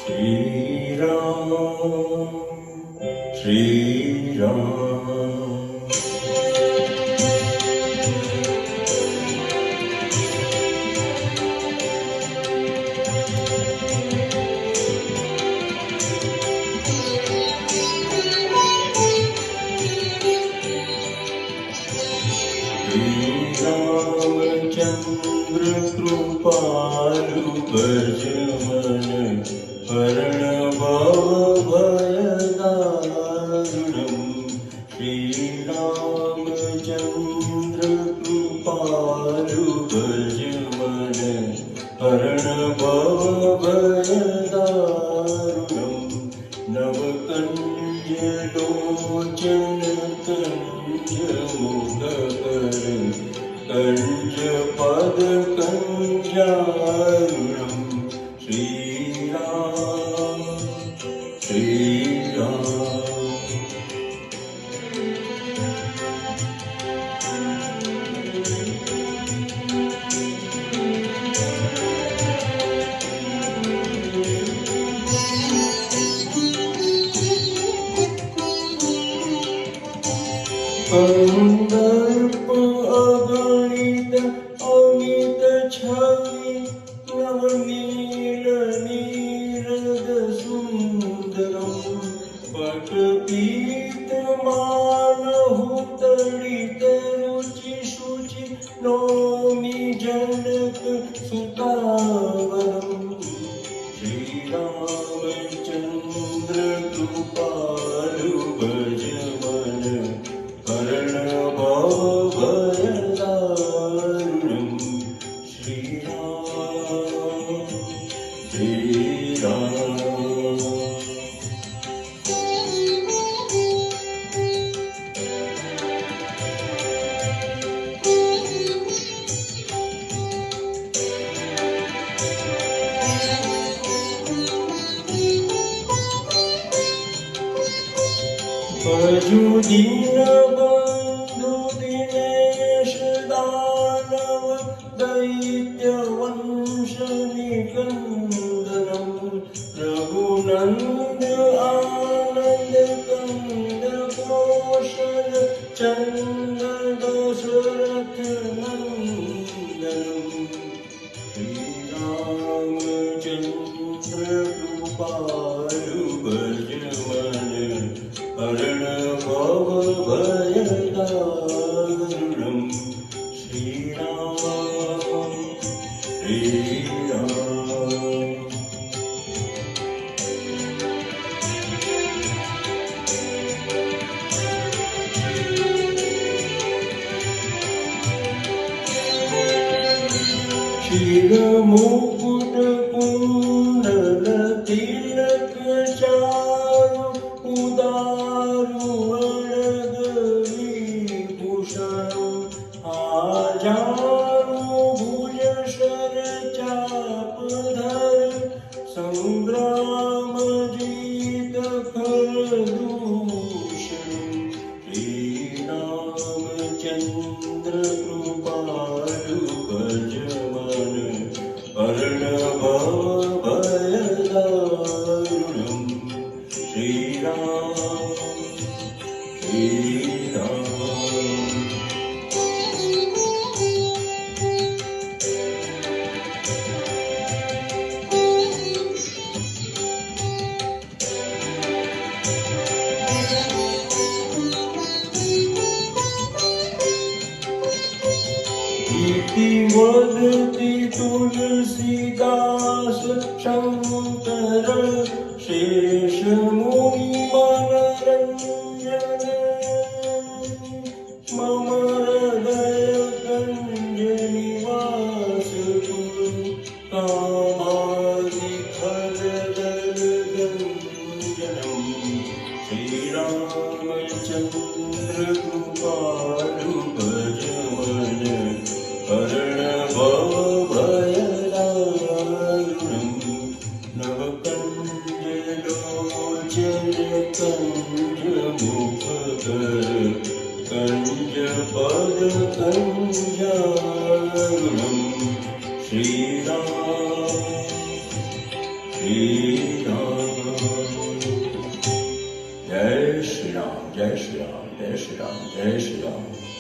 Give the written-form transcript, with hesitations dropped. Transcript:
Shri Ram, Shri Ram. Ramchandra कृपालु भज मन हरण भव भय दारुणम् श्री रामचंद्र कृपालु भज मन हरण भव भय दारुणम् नवकंज लोचन कंज मुखकर कंज पद कंजारुणम् श्री राम श्री राम. कंदर्प अगणित अमित छवि नवनील नीरद सुंदरम् पटपीत मानहु तडित रुचि शुचि नौमि जनक सुतावरम् श्री रामचंद्र कृपालु भज मन हरण भव भय दारुणम् श्री राम श्री राम. भजु दीन बंधु दिनेश दानव दैत्य वंश निकंदनम् रघुनंद आनंद कंद कौशल चंद दशरथ नंदनम् श्री रामचंद्र कृपालु भज मन हरण भव भय दारुणम् श्री राम श्री राम. शिरमुकुट कुंडल तिलक चारु उदारु अड़ग विभूषण आजानु भुज शर चाप धर संग्राम जीत खरदूषण श्री रामचंद्र कृपालु भज मन हरण भव भय दारुणम् श्री राम श्री राम. इति वदति तुलसीदास शंकर शेष मुनि मनरंजन मम हृदय कंज निवास कामादि खरदल गंजनम् श्री रामचंद्र कृपालु भज मन हरण भव भय दारुणम् नवकंज लोचन कंज मुखकर कंज पद कंजारुणम् श्री राम श्री राम. જય શ્રી રામ જય શ્રી રામ જય શ્રી રામ.